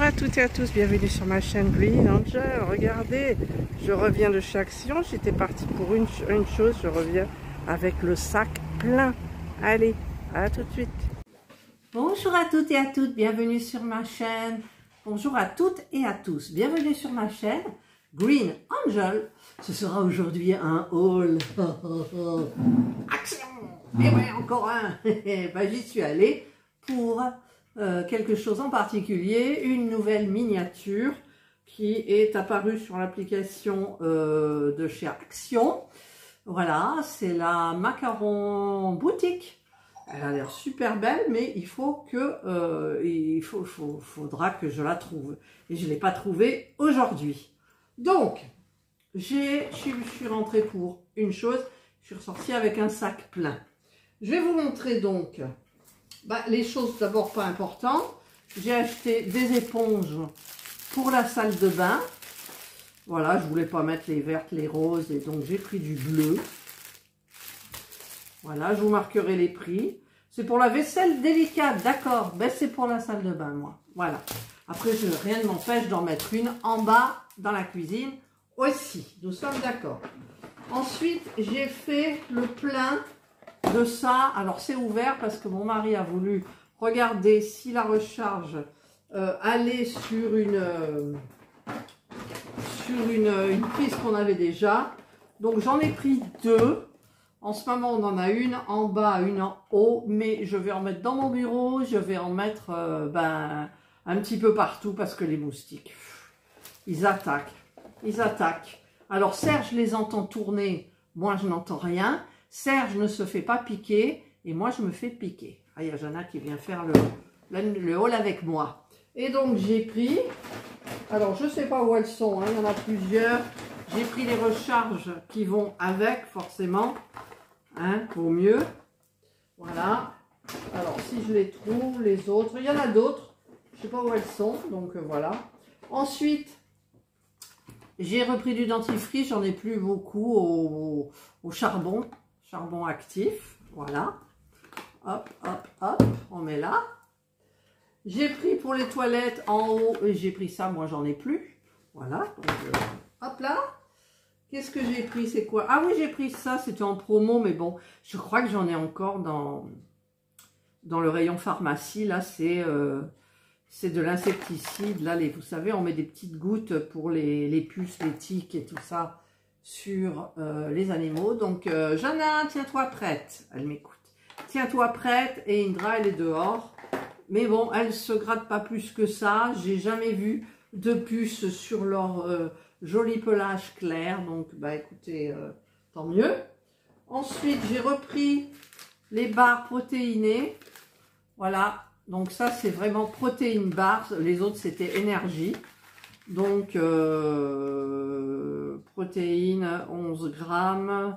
à toutes et à tous, bienvenue sur ma chaîne Green Angel. Regardez, je reviens de chez Action, j'étais partie pour une chose, je reviens avec le sac plein. Allez, à tout de suite. Bonjour à toutes et à toutes, bienvenue sur ma chaîne. Bonjour à toutes et à tous, bienvenue sur ma chaîne Green Angel. Ce sera aujourd'hui un haul. Action! Et ouais, encore un. Ben, j'y suis allée pour quelque chose en particulier, une nouvelle miniature qui est apparue sur l'application de chez Action. Voilà, c'est la macaron boutique. Elle a l'air super belle, mais il faut que faudra que je la trouve. Et je ne l'ai pas trouvée aujourd'hui. Donc, je suis rentrée pour une chose, je suis ressortie avec un sac plein. Je vais vous montrer donc les choses d'abord pas importantes. J'ai acheté des éponges pour la salle de bain. Voilà, je voulais pas mettre les vertes, les roses, et donc j'ai pris du bleu. Voilà, je vous marquerai les prix. C'est pour la vaisselle délicate, d'accord. Ben, c'est pour la salle de bain, moi. Voilà. Après, rien ne m'empêche d'en mettre une en bas dans la cuisine aussi. Nous sommes d'accord. Ensuite, j'ai fait le plein de ça. Alors, c'est ouvert parce que mon mari a voulu regarder si la recharge allait sur une prise qu'on avait déjà. Donc, j'en ai pris deux. En ce moment, on en a une en bas, une en haut, mais je vais en mettre dans mon bureau, je vais en mettre un petit peu partout parce que les moustiques, ils attaquent. Alors Serge les entend tourner, moi je n'entends rien. Serge ne se fait pas piquer et moi je me fais piquer. Ah, il y a Jana qui vient faire le haul avec moi. Et donc j'ai pris, alors je ne sais pas où elles sont, hein, il y en a plusieurs. J'ai pris les recharges qui vont avec, forcément, hein, au mieux. Voilà. Alors, si je les trouve, les autres, il y en a d'autres. Je ne sais pas où elles sont, donc voilà. Ensuite, j'ai repris du dentifrice, j'en ai plus beaucoup au charbon actif. Voilà. Hop, hop, hop, on met là. J'ai pris pour les toilettes en haut, et j'ai pris ça, moi j'en ai plus. Voilà, donc hop là. Qu'est-ce que j'ai pris? C'est quoi? Ah oui, j'ai pris ça, c'était en promo, mais bon, je crois que j'en ai encore dans le rayon pharmacie. Là, c'est de l'insecticide. Là, vous savez, on met des petites gouttes pour les puces, les tiques et tout ça sur les animaux. Donc, Jana, tiens-toi prête. Elle m'écoute. Tiens-toi prête, et Indra, elle est dehors. Mais bon, elle se gratte pas plus que ça. J'ai jamais vu de puces sur leur joli pelage clair, donc écoutez, tant mieux. Ensuite, j'ai repris les barres protéinées. Voilà, donc ça c'est vraiment protéine bar, les autres c'était énergie. Donc protéines 11 grammes,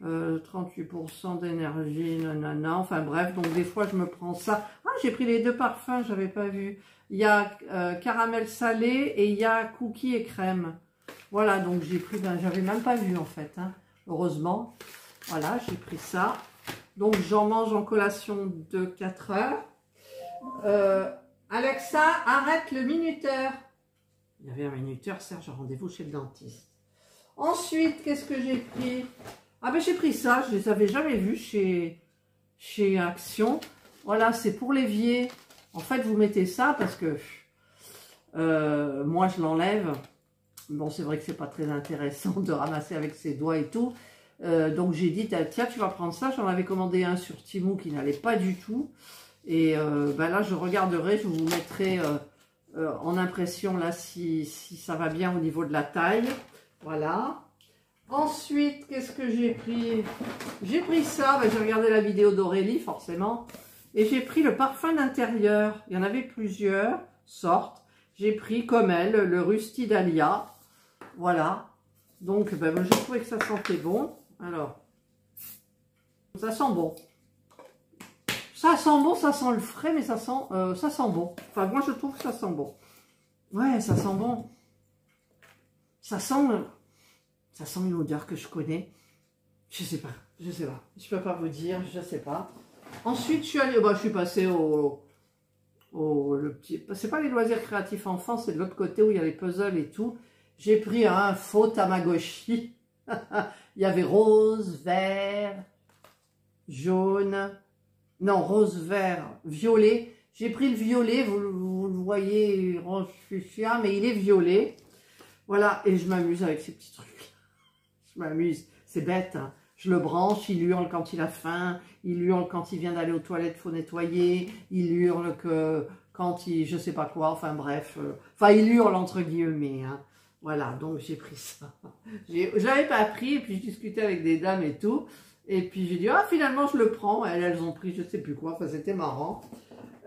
38% d'énergie, nanana, enfin bref, donc des fois je me prends ça. Ah, j'ai pris les deux parfums, j'avais pas vu. Il y a caramel salé et il y a cookies et crème. Voilà, donc j'ai pris, j'avais même pas vu en fait, hein, heureusement. Voilà, j'ai pris ça. Donc j'en mange en collation de 4 heures. Alexa, arrête le minuteur. Il y avait un minuteur, Serge a rendez-vous chez le dentiste. Ensuite, qu'est-ce que j'ai pris? Ah ben j'ai pris ça, je les avais jamais vus chez Action. Voilà, c'est pour l'évier. En fait, vous mettez ça parce que moi je l'enlève. Bon, c'est vrai que c'est pas très intéressant de ramasser avec ses doigts et tout. Donc j'ai dit, tiens, tu vas prendre ça. J'en avais commandé un sur Temu qui n'allait pas du tout. Et là, je regarderai, je vous mettrai en impression là si ça va bien au niveau de la taille. Voilà. Ensuite, qu'est-ce que j'ai pris? J'ai pris ça, j'ai regardé la vidéo d'Aurélie, forcément. Et j'ai pris le parfum d'intérieur. Il y en avait plusieurs sortes. J'ai pris, comme elle, le Rusty Dahlia. Voilà. Donc, j'ai trouvé que ça sentait bon. Alors, ça sent bon. Ça sent bon, ça sent le frais, mais ça sent bon. Enfin, moi, je trouve que ça sent bon. Ouais, ça sent bon. Ça sent une odeur que je connais. Je sais pas. Je peux pas vous dire, je sais pas. Ensuite, je suis allée, je suis passée au C'est pas les loisirs créatifs enfants, c'est de l'autre côté où il y a les puzzles et tout. J'ai pris un faux Tamagotchi. Il y avait rose, vert, jaune, non, rose, vert, violet. J'ai pris le violet, vous le voyez, rose fuchsia, mais il est violet. Voilà, et je m'amuse avec ces petits trucs. Je m'amuse, c'est bête, hein. Je le branche, il hurle quand il a faim, il hurle quand il vient d'aller aux toilettes, faut nettoyer, il hurle quand il, je sais pas quoi, enfin bref, enfin il hurle entre guillemets, hein. Voilà, donc j'ai pris ça. Je l'avais pas pris, et puis je discutais avec des dames et tout, et puis j'ai dit, ah finalement je le prends, elles ont pris je sais plus quoi, enfin c'était marrant.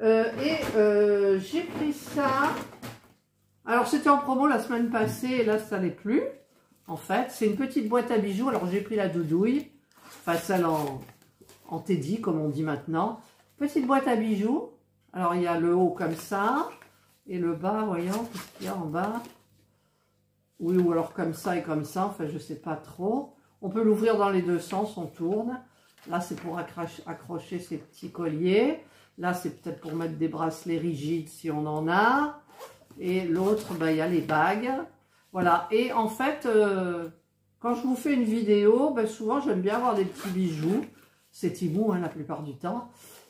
J'ai pris ça, alors c'était en promo la semaine passée, et là ça n'est plus. En fait, c'est une petite boîte à bijoux. Alors, j'ai pris la doudouille, enfin celle en teddy, comme on dit maintenant. Petite boîte à bijoux. Alors, il y a le haut comme ça. Et le bas, voyons, qu'est-ce qu'il y a en bas? Oui, ou alors comme ça et comme ça. Enfin, je ne sais pas trop. On peut l'ouvrir dans les deux sens, on tourne. Là, c'est pour accrocher ces petits colliers. Là, c'est peut-être pour mettre des bracelets rigides si on en a. Et l'autre, ben, il y a les bagues. Voilà, et en fait, quand je vous fais une vidéo, ben souvent j'aime bien avoir des petits bijoux. C'est Temu, hein, la plupart du temps.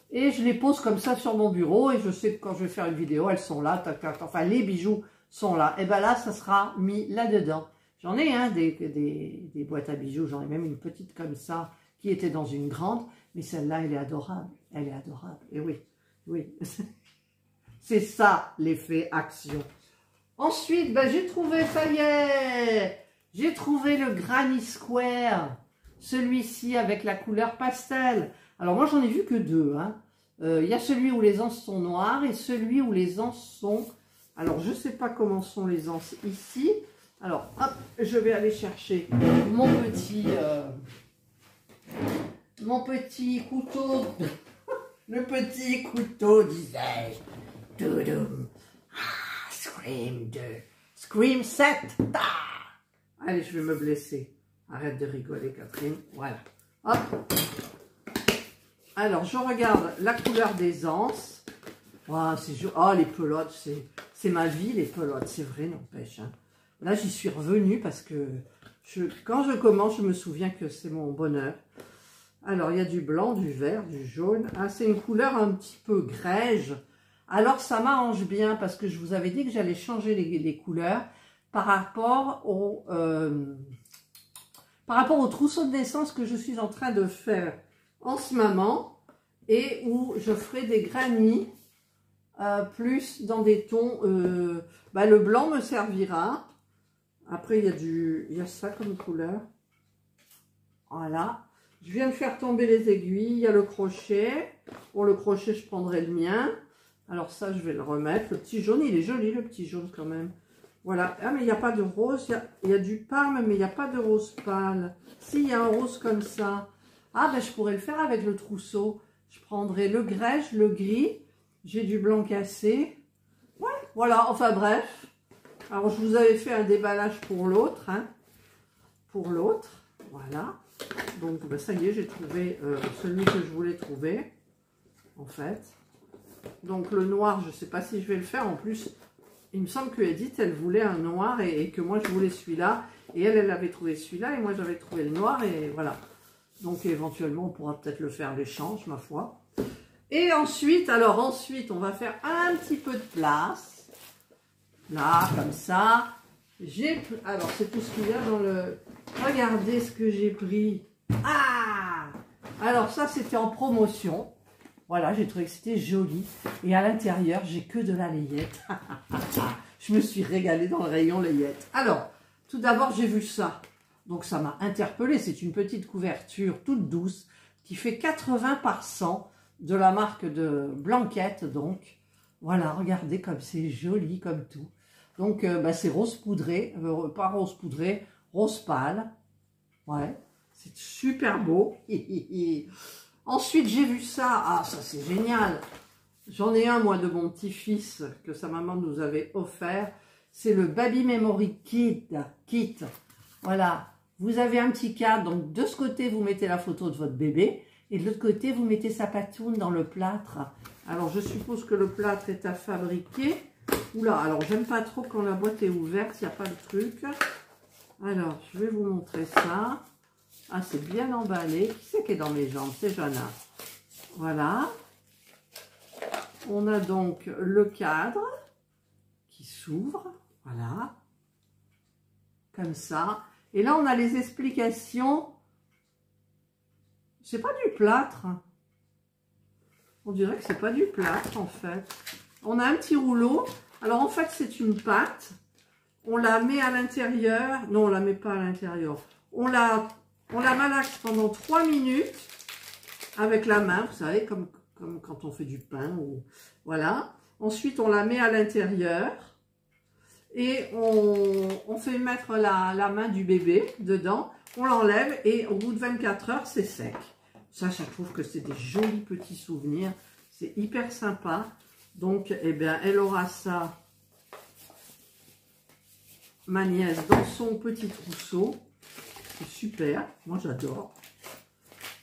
Et je les pose comme ça sur mon bureau, et je sais que quand je vais faire une vidéo, elles sont là, tac, tac, enfin les bijoux sont là. Et ben là, ça sera mis là-dedans. J'en ai des boîtes à bijoux, j'en ai même une petite comme ça, qui était dans une grande, mais celle-là, elle est adorable. Elle est adorable, et oui, oui. C'est ça, l'effet action. Ensuite, ben, j'ai trouvé, ça y est, j'ai trouvé le Granny Square, celui-ci avec la couleur pastel. Alors moi, j'en ai vu que deux. Hein. Y a celui où les anses sont noires et celui où les anses sont... Alors, je ne sais pas comment sont les anses ici. Alors, hop, je vais aller chercher mon petit couteau, le petit couteau, disais-je. Toudoum. Scream 7. Allez, je vais me blesser. Arrête de rigoler, Catherine. Voilà. Hop. Alors, je regarde la couleur des anses. Oh, oh les pelotes, c'est ma vie, les pelotes. C'est vrai, n'empêche. Hein. Là, j'y suis revenue parce que quand je commence, je me souviens que c'est mon bonheur. Alors, il y a du blanc, du vert, du jaune. Ah, c'est une couleur un petit peu grège. Alors, ça m'arrange bien parce que je vous avais dit que j'allais changer les couleurs par rapport au trousseau de naissance que je suis en train de faire en ce moment et où je ferai des grannies plus dans des tons... le blanc me servira. Après, il y a ça comme couleur. Voilà. Je viens de faire tomber les aiguilles. Il y a le crochet. Pour le crochet, je prendrai le mien. Alors ça, je vais le remettre. Le petit jaune, il est joli, le petit jaune quand même. Voilà. Ah, mais il n'y a pas de rose. Il y a du parme, mais il n'y a pas de rose pâle. Si, il y a un rose comme ça. Ah, ben je pourrais le faire avec le trousseau. Je prendrai le grège, le gris. J'ai du blanc cassé. Ouais, voilà. Enfin, bref. Alors, je vous avais fait un déballage pour l'autre. Hein. Pour l'autre. Voilà. Donc, ben, ça y est, j'ai trouvé celui que je voulais trouver. En fait. Donc le noir, je ne sais pas si je vais le faire. En plus, il me semble que Edith, elle voulait un noir et que moi, je voulais celui-là. Et elle avait trouvé celui-là et moi, j'avais trouvé le noir. Et voilà. Donc éventuellement, on pourra peut-être le faire l'échange, ma foi. Et ensuite, on va faire un petit peu de place. Là, comme ça. Alors, c'est tout ce qu'il y a dans le... Regardez ce que j'ai pris. Ah! Alors ça, c'était en promotion. Voilà, j'ai trouvé que c'était joli. Et à l'intérieur, j'ai que de la layette. Je me suis régalée dans le rayon layette. Alors, tout d'abord, j'ai vu ça. Donc, ça m'a interpellée. C'est une petite couverture toute douce qui fait 80 par 100 de la marque de Blanquette. Donc, voilà, regardez comme c'est joli comme tout. Donc, c'est rose poudré. Pas rose poudré, rose pâle. Ouais, c'est super beau. Ensuite, j'ai vu ça. Ah, ça, c'est génial. J'en ai un, moi, de mon petit-fils que sa maman nous avait offert. C'est le Baby Memory Kit. Voilà. Vous avez un petit cadre. Donc, de ce côté, vous mettez la photo de votre bébé. Et de l'autre côté, vous mettez sa patoune dans le plâtre. Alors, je suppose que le plâtre est à fabriquer. Oula, alors j'aime pas trop quand la boîte est ouverte, il n'y a pas de truc. Alors, je vais vous montrer ça. Ah, c'est bien emballé. Qui c'est qui est dans mes jambes? C'est Jana. Voilà. On a donc le cadre qui s'ouvre. Voilà. Comme ça. Et là, on a les explications. C'est pas du plâtre. On dirait que c'est pas du plâtre, en fait. On a un petit rouleau. Alors, en fait, c'est une pâte. On la met à l'intérieur. Non, on la met pas à l'intérieur. On la malaxe pendant 3 minutes avec la main, vous savez, comme quand on fait du pain. Ou, voilà. Ensuite, on la met à l'intérieur. Et on fait mettre la main du bébé dedans. On l'enlève et au bout de 24 heures, c'est sec. Ça, je trouve que c'est des jolis petits souvenirs. C'est hyper sympa. Donc, eh bien, elle aura ça, ma nièce, dans son petit trousseau. C'est super. Moi, j'adore.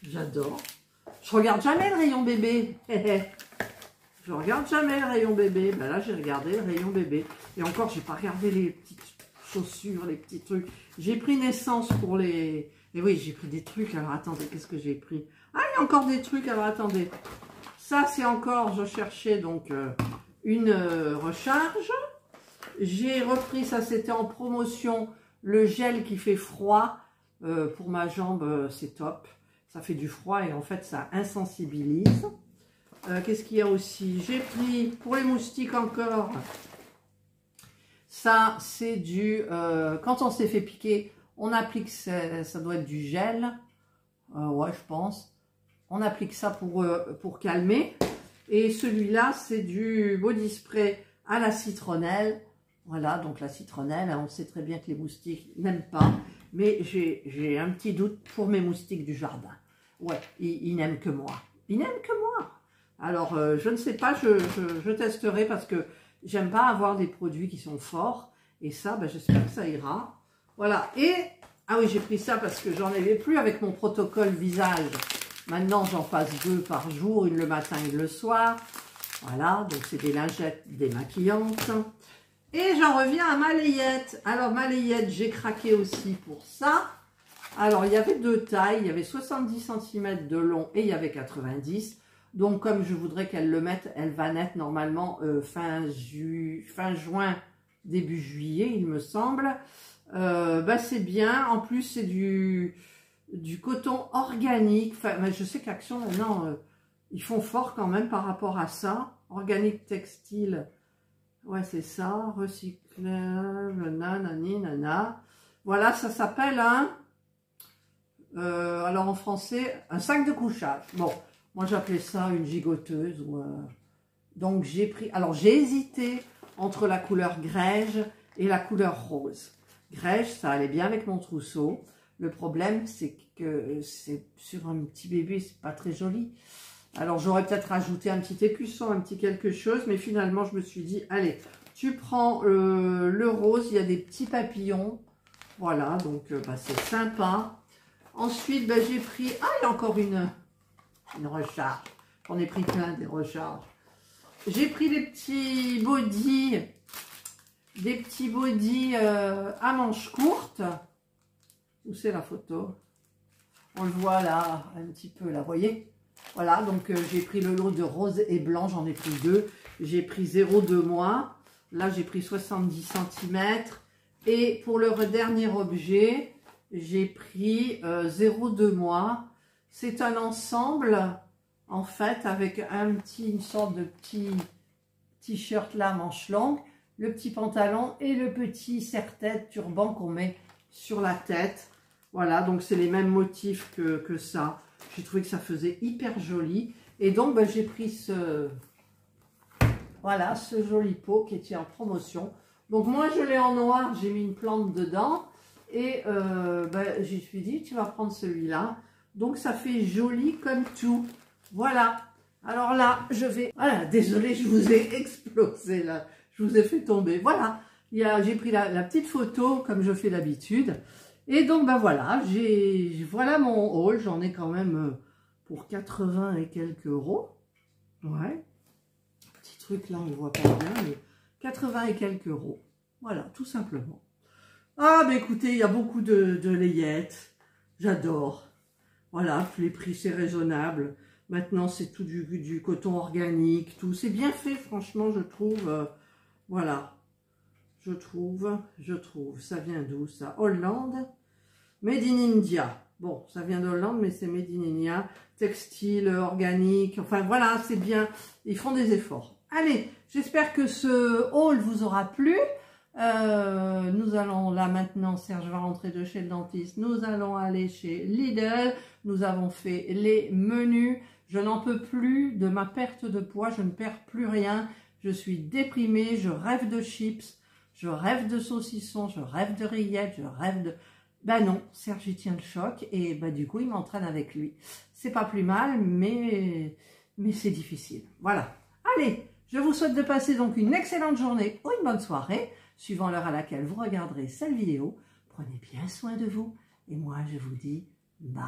J'adore. Je regarde jamais le rayon bébé. Je regarde jamais le rayon bébé. Ben là, j'ai regardé le rayon bébé. Et encore, j'ai pas regardé les petites chaussures, les petits trucs. J'ai pris naissance pour les... Et oui, j'ai pris des trucs. Alors, attendez, qu'est-ce que j'ai pris? Ah, il y a encore des trucs. Alors, attendez. Ça, c'est encore, je cherchais donc une recharge. J'ai repris, ça c'était en promotion, le gel qui fait froid. Pour ma jambe, c'est top. Ça fait du froid et en fait, ça insensibilise. Qu'est-ce qu'il y a aussi? J'ai pris, pour les moustiques encore, ça c'est du... quand on s'est fait piquer, on applique, ça doit être du gel. Ouais, je pense. On applique ça pour calmer. Et celui-là, c'est du body spray à la citronnelle. Voilà, donc la citronnelle, on sait très bien que les moustiques n'aiment pas. Mais j'ai un petit doute pour mes moustiques du jardin. Ouais, ils n'aiment que moi. Ils n'aiment que moi. Alors, je ne sais pas, je testerai parce que j'aime pas avoir des produits qui sont forts. Et ça, ben, j'espère que ça ira. Voilà, et... Ah oui, j'ai pris ça parce que j'en avais plus avec mon protocole visage. Maintenant, j'en passe 2 par jour, une le matin et le soir. Voilà, donc c'est des lingettes démaquillantes. Et j'en reviens à ma layette. Alors, ma layette, j'ai craqué aussi pour ça. Alors, il y avait 2 tailles. Il y avait 70 cm de long et il y avait 90. Donc, comme je voudrais qu'elle le mette, elle va naître normalement fin juin, début juillet, il me semble. Bah, c'est bien. En plus, c'est du coton organique. Enfin, je sais qu'Action, maintenant, ils font fort quand même par rapport à ça. Organique textile. Ouais, c'est ça. Recyclable, nanani, nana. Voilà, ça s'appelle un... alors en français, un sac de couchage. Bon, moi j'appelais ça une gigoteuse. Donc j'ai pris... Alors j'ai hésité entre la couleur grège et la couleur rose. Grège, ça allait bien avec mon trousseau. Le problème, c'est que c'est sur un petit bébé, c'est pas très joli. Alors, j'aurais peut-être rajouté un petit écusson, un petit quelque chose, mais finalement, je me suis dit, allez, tu prends le rose, il y a des petits papillons. Voilà, donc bah, c'est sympa. Ensuite, bah, j'ai pris... Ah, il y a encore une recharge. J'en ai pris plein, des recharges. J'ai pris des petits bodys... Des petits bodys à manches courtes. Où c'est la photo? On le voit là, un petit peu là, vous voyez? Voilà, donc j'ai pris le lot de rose et blanc, j'en ai pris 2. J'ai pris 0,2 mois. Là, j'ai pris 70 cm. Et pour le dernier objet, j'ai pris 0,2 mois. C'est un ensemble, en fait, avec une sorte de petit t-shirt là, manche longue, le petit pantalon et le petit serre-tête turban qu'on met sur la tête. Voilà, donc c'est les mêmes motifs que ça. J'ai trouvé que ça faisait hyper joli. Et donc, ben, j'ai pris voilà, ce joli pot qui était en promotion. Donc, moi, je l'ai en noir. J'ai mis une plante dedans. Et ben, je me suis dit, tu vas prendre celui-là. Donc, ça fait joli comme tout. Voilà. Alors là, je vais... Voilà, désolée, je vous ai explosé là. Je vous ai fait tomber. Voilà. J'ai pris la petite photo comme je fais d'habitude. Et donc, ben voilà, voilà mon haul. J'en ai quand même pour 80 et quelques euros. Ouais. truc-là, on ne le voit pas bien, mais 80 et quelques euros. Voilà, tout simplement. Ah, mais écoutez, il y a beaucoup de layettes. J'adore. Voilà, les prix, c'est raisonnable. Maintenant, c'est tout du coton organique, tout. C'est bien fait, franchement, je trouve. Voilà. Je trouve. Ça vient d'où, ça? Hollande. Made in India. Bon, ça vient d'Hollande, mais c'est Made in India. Textile, organique. Enfin, voilà, c'est bien. Ils font des efforts. Allez, j'espère que ce haul vous aura plu. Nous allons là maintenant, Serge va rentrer de chez le dentiste, nous allons aller chez Lidl, nous avons fait les menus, je n'en peux plus de ma perte de poids, je ne perds plus rien, je suis déprimée, je rêve de chips, je rêve de saucissons, je rêve de rillettes, je rêve de... Ben non, Serge il tient le choc et ben du coup il m'entraîne avec lui. C'est pas plus mal, mais c'est difficile. Voilà. Allez, je vous souhaite de passer donc une excellente journée ou une bonne soirée, suivant l'heure à laquelle vous regarderez cette vidéo. Prenez bien soin de vous et moi je vous dis bye.